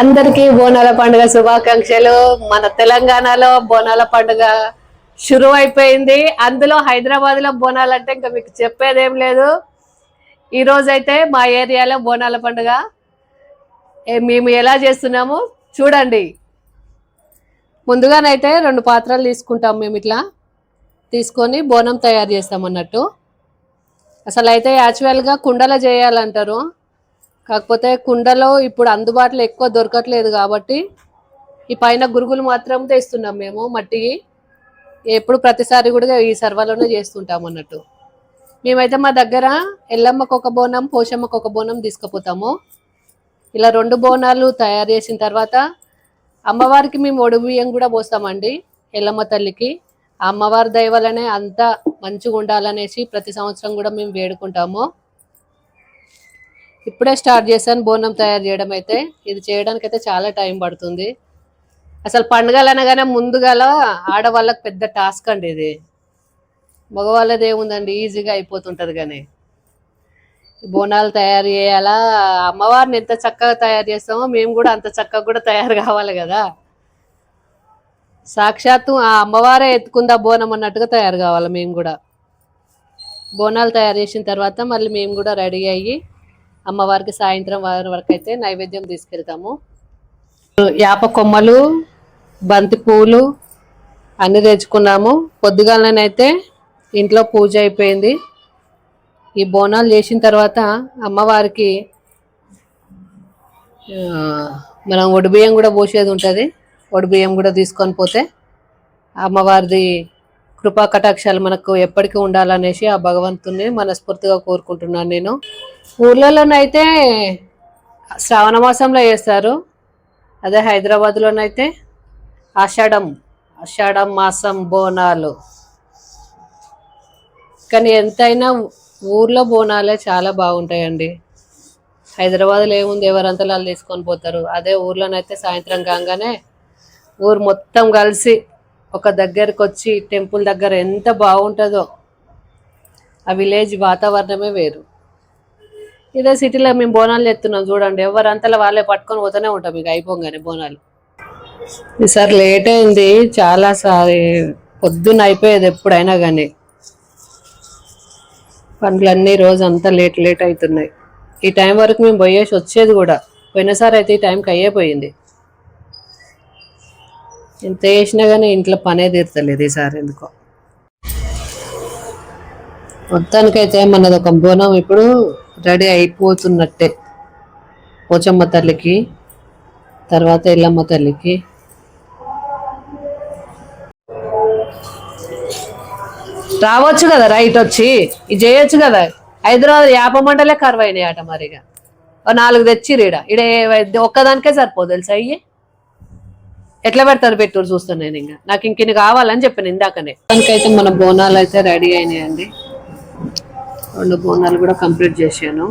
అందరికీ బోనాల పండుగ శుభాకాంక్షలు. మన తెలంగాణలో బోనాల పండుగ షురు అయిపోయింది. అందులో హైదరాబాద్ లో బోనాలు అంటే ఇంకా మీకు చెప్పేదేం లేదు. ఈ రోజైతే మా ఏరియాలో బోనాల పండుగ మేము ఎలా చేస్తున్నాము చూడండి. ముందుగానైతే 2 పాత్రలు తీసుకుంటాం. మేము ఇట్లా తీసుకొని బోనం తయారు చేస్తాం అన్నట్టు. అసలు అయితే యాక్చువల్గా కుండలో చేయాలంటారు. కాకపోతే కుండలో ఇప్పుడు అందుబాటులో ఎక్కువ దొరకట్లేదు కాబట్టి ఈ పైన గురుగులు మాత్రం తెస్తున్నాం మేము మట్టికి. ఎప్పుడు ప్రతిసారి కూడా ఈ సర్వలోనే చేస్తుంటాం అన్నట్టు. మేమైతే మా దగ్గర ఎల్లమ్మకు ఒక బోనం, పోషమ్మకు ఒక బోనం తీసుకుపోతాము. ఇలా 2 బోనాలు తయారు చేసిన తర్వాత అమ్మవారికి మేము ఒడి బియ్యం కూడా పోస్తామండి. ఎల్లమ్మ తల్లికి ఆ అమ్మవారి దయ వల్లనే అంతా మంచిగా ఉండాలనేసి ప్రతి సంవత్సరం కూడా మేము వేడుకుంటాము. ఇప్పుడే స్టార్ట్ చేశాను బోనం తయారు చేయడం. అయితే ఇది చేయడానికైతే చాలా టైం పడుతుంది. అసలు పండుగలు అనగానే ముందుగాల ఆడవాళ్ళకి పెద్ద టాస్క్ అండి ఇది. మగవాళ్ళది ఏముందండి, ఈజీగా అయిపోతుంటది. కానీ బోనాలు తయారు చేయాలా, అమ్మవారిని ఎంత చక్కగా తయారు చేస్తామో మేము కూడా అంత చక్కగా కూడా తయారు కావాలి కదా. సాక్షాత్తు ఆ అమ్మవారే ఎత్తుకుందా బోనం అన్నట్టుగా తయారు కావాలి. మేము కూడా బోనాలు తయారు చేసిన తర్వాత మళ్ళీ మేము కూడా రెడీ అయ్యి అమ్మవారికి సాయంత్రం వరకు అయితే నైవేద్యం తీసుకెళ్తాము. యాప కొమ్మలు, బంతి పూలు అన్ని తెచ్చుకున్నాము. పొద్దుగాలనైతే ఇంట్లో పూజ అయిపోయింది. ఈ బోనాలు చేసిన తర్వాత అమ్మవారికి మనం ఒడిబియ్యం కూడా పోసేది ఉంటుంది. ఒడిబియ్యం కూడా తీసుకొని పోతే అమ్మవారిది కృపా కటాక్షాలు మనకు ఎప్పటికీ ఉండాలనేసి ఆ భగవంతుని మనస్ఫూర్తిగా కోరుకుంటున్నాను నేను. ఊర్లలోనైతే శ్రావణ మాసంలో చేస్తారు. అదే హైదరాబాద్లోనైతే ఆషాఢం మాసం బోనాలు. కానీ ఎంతైనా ఊర్లో బోనాలే చాలా బాగుంటాయండి. హైదరాబాద్లో ఏముంది, ఎవరంతా వాళ్ళు తీసుకొని పోతారు. అదే ఊర్లోనైతే సాయంత్రం కాగానే ఊరు మొత్తం కలిసి ఒక దగ్గరికి వచ్చి టెంపుల్ దగ్గర ఎంత బాగుంటుందో. ఆ విలేజ్ వాతావరణమే వేరు. ఇదే సిటీలో మేము బోనాలు చేస్తున్నాం చూడండి, ఎవరంతలా వాళ్ళే పట్టుకొని పోతూనే ఉంటాం. మీకు అయిపోగానే బోనాలు. ఈసారి లేట్ అయింది చాలా. సారి పొద్దున్న అయిపోయేది ఎప్పుడైనా కానీ. పనులన్నీ రోజు అంతా లేట్ అవుతున్నాయి. ఈ టైం వరకు మేము పోయేసి వచ్చేది కూడా. పోయినసారి అయితే ఈ టైంకి అయ్యేపోయింది. ఎంత చేసినా కానీ ఇంట్లో పనే తీర్తలేదు ఈసారి ఎందుకో. మొత్తానికైతే మనది ఒక బోనం ఇప్పుడు రెడీ అయిపోతున్నట్టే. పోచమ్మ తల్లికి, తర్వాత ఎల్లమ్మ తల్లికి. రావచ్చు కదా రైట్ వచ్చి ఇది చేయొచ్చు కదా. హైదరాబాద్ యాప మండలే కరువైనాయి అట. మరిగా 4 తెచ్చిరు ఇడ ఒక్కదానికే సరిపోదు తెలుసా. అయ్యి ఎట్లా పెడతారు పెట్టుడు చూస్తాను నేను. ఇంకా నాకు ఇంకిన్ని కావాలని చెప్పాను ఇందాకనే. దానికైతే మన బోనాలు అయితే రెడీ అయినాయండి. 2 బోనాలు కూడా కంప్లీట్ చేశాను.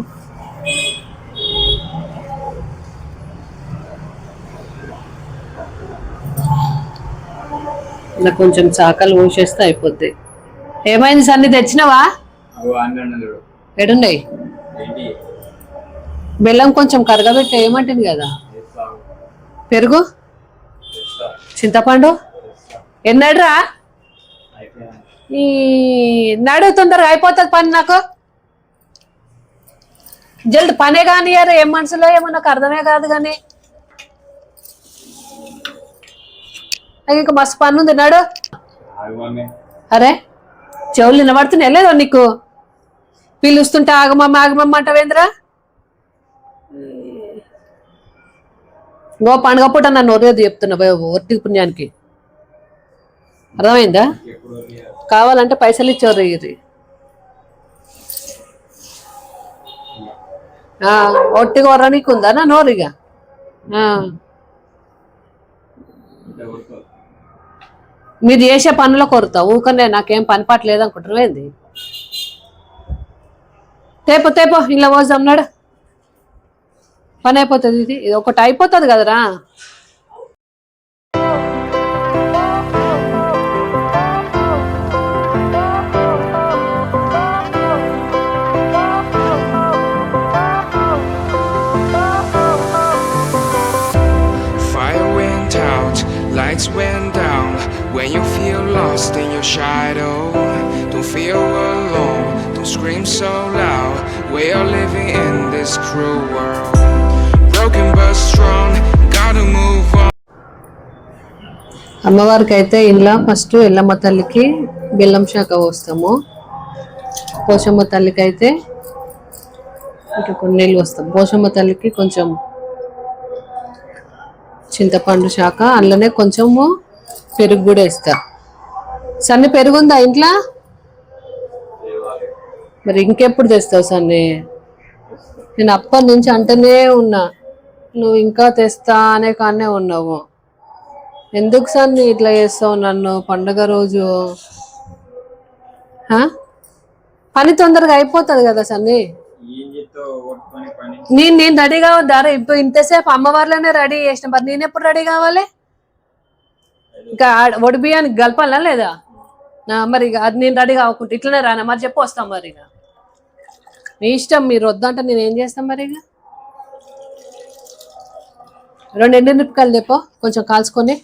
ఇలా కొంచెం చాకలు ఊసేస్తే అయిపోద్ది. ఏమైంది సన్ని, తెచ్చినావా? ఎడున్నాయి? బెల్లం కొంచెం కరగబెట్టి ఏమంటుంది కదా. పెరుగు, చింతపండు ఎన్నడ్రా? ఈ నడు తొందరగా అయిపోతుంది పని. నాకు జల్ది పనే కానీ ఏం మనసులో ఏమో నాకు అర్థమే కాదు. కానీ నాకు ఇంకా మస్తు పని ఉంది. నాడు అరే చెవులు వినబడుతున్నాయి లేదో నీకు? పిలుస్తుంటే ఆగమమ్మ అంటావేంద్రా? నువ్వు పండుగ పూట నన్ను ఒరేది చెప్తున్నా ఒట్టి పుణ్యానికి. అర్థమైందా? కావాలంటే పైసలు ఇచ్చేవారు ఇది. ఒట్టిగా వర నీకు ఉందా నా నోరుగా? మీరు చేసే పనులో కొరుతావు ఊకనే. నాకేం పని పాట లేదనుకుంటారు ఏంది? తేపో ఇలా పోసాం నాడు, పని అయిపోతుంది. ఇది ఒకటి అయిపోతుంది కదరా. lost in your shadow. Don't feel alone, don't scream so loud. We are living in this cruel world. Broken but strong, gotta move on. అమ్మవారికి అయితే ఇంట్లో ఫస్ట్ ఎల్లమ్మ తల్లికి బెల్లం శాఖ పోస్తాము. పోషమ్మ తల్లికి అయితే ఇంకా కొన్ని నీళ్ళు వస్తాం. పోషమ్మ తల్లికి కొంచెం చింతపండు శాఖ, అందులోనే కొంచెము పెరుగు కూడా వేస్తా. సన్ని పెరుగుందా ఇంట్లో? మరి ఇంకెప్పుడు తెస్తావు సన్ని? నేను అప్పటి నుంచి అంటేనే ఉన్నా, నువ్వు ఇంకా తెస్తా అనే కానే ఉన్నావు. ఎందుకు సన్ని ఇట్లా చేస్తావు నన్ను పండగ రోజు? పని తొందరగా అయిపోతుంది కదా సన్ని. నేను రెడీ కావద్దారా? ఇప్పుడు ఇంతసేపు అమ్మవారిలోనే రెడీ చేసిన, మరి నేను ఎప్పుడు రెడీ కావాలి? ఇంకా ఒడి బియ్యానికి గలపాలా లేదా? మరి అది నేను రెడీ కావకుంటే ఇట్లనే రానా? మరి చెప్పు వస్తాం. మరి ఇక మీ ఇష్టం, మీరు వద్దంటే నేను ఏం చేస్తాం? మరి ఇక 2 ఎండుమిరపకాయలు తెపో, కొంచెం కాల్చుకొని.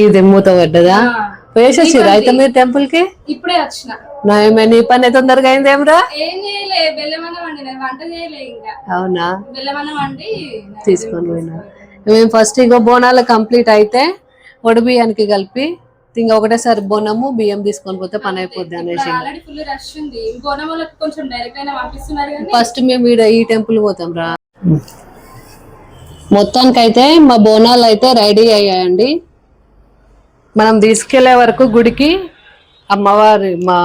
ఇది మూత పడ్డదా? వేసొచ్చిరా అయితే మీరు టెంపుల్ కి? ఇప్పుడే వచ్చిన. నీ పని తొందరగా అయింది ఏమరా? ఏం చేయలే, బెల్లమన్నం వండి, వంట చేయలే ఇంకా. అవునా? బెల్లమన్నం వండి తీసుకొని పోయినా. మేము ఫస్ట్ ఇగో బోనాలు కంప్లీట్ అయితే ఒడి బియ్యానికి కలిపి ఇంకా ఒకటేసారి బోనము బియ్యం తీసుకొని పోతే పని అయిపోద్ది అనేసి. ఫస్ట్ మేము ఈ టెంపుల్ పోతాం రా. మొత్తానికైతే మా బోనాలు అయితే రెడీ అయ్యాయండి. మనం తీసుకెళ్లే వరకు గుడికి అమ్మవారి మా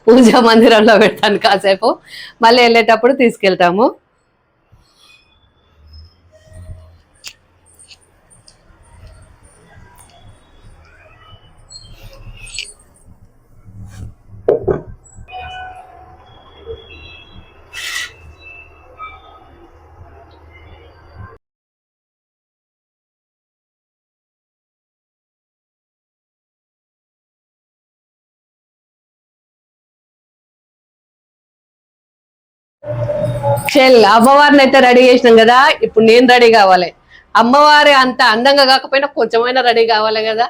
పూజా మందిరంలో పెడతాను కాసేపు, మళ్ళీ వెళ్ళేటప్పుడు తీసుకెళ్తాము. అమ్మవారిని అయితే రెడీ చేసినాం కదా, ఇప్పుడు నేను రెడీ కావాలి. అమ్మవారి అంత అందంగా కాకపోయినా కొంచెమైనా రెడీ కావాలి కదా.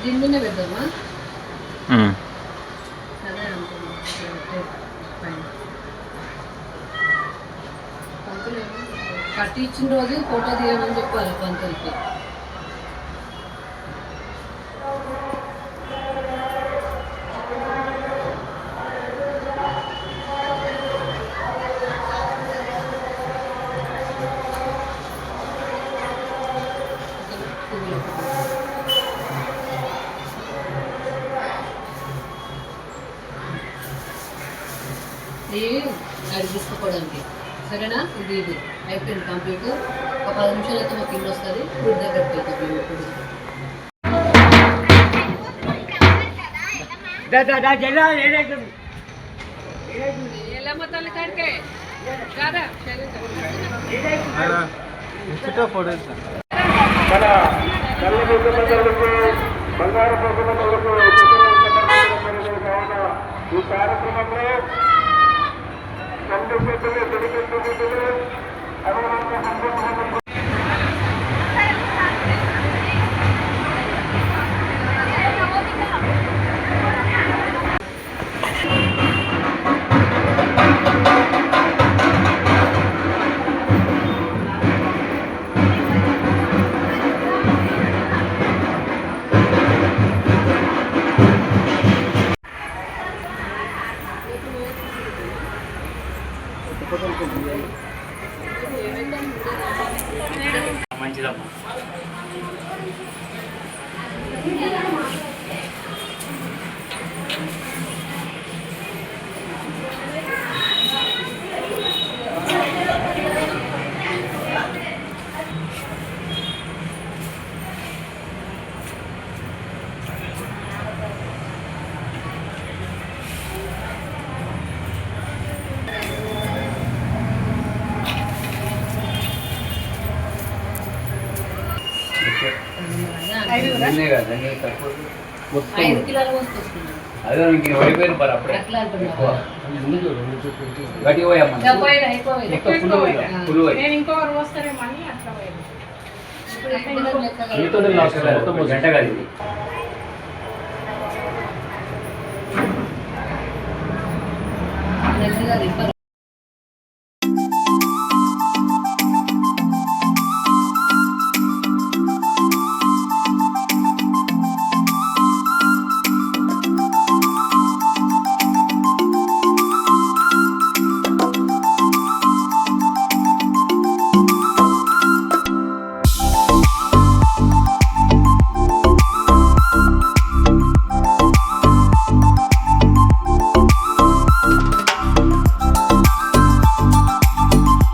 దీని పెడదామా? కట్టి ఇచ్చిన రోజు ఫోటో తీయమని చెప్పాలి పంతులకి. అది తీసుకోవడానికి సరేనా? ఇది అయిపోయింది కంప్లీట్. ఒక 10 నిమిషాలు అయితే మాకు ఇల్లు వస్తుంది. గుడి దగ్గరికి వెళ్తాం. ఎల్లమ్మ తల్లి కాడికే బంగారు ఈ కార్యక్రమంలో రెండే కాదు, రెండే తక్కువ. మొత్తం 5 కిలోలు పోసుకొస్తుంది. అదే ఇంక వైపోయిన పర్ అప్పుడే అట్లా అంటున్నారు. ఎక్కువ. గట్టిగా పోయమ్మా. ఇంకా పోయిన అయిపోయింది. ఫుల్ పోయి. నేను ఇంకొకరు వస్తారేమో అని అట్లా పోయింది. ఇప్పుడు ఎన్ని కిలోలు లెక్క కాదు. మీతోనే లాస్ట్ మొత్తం గంట కాదు ఇది. మెల్లగా రిప్పర్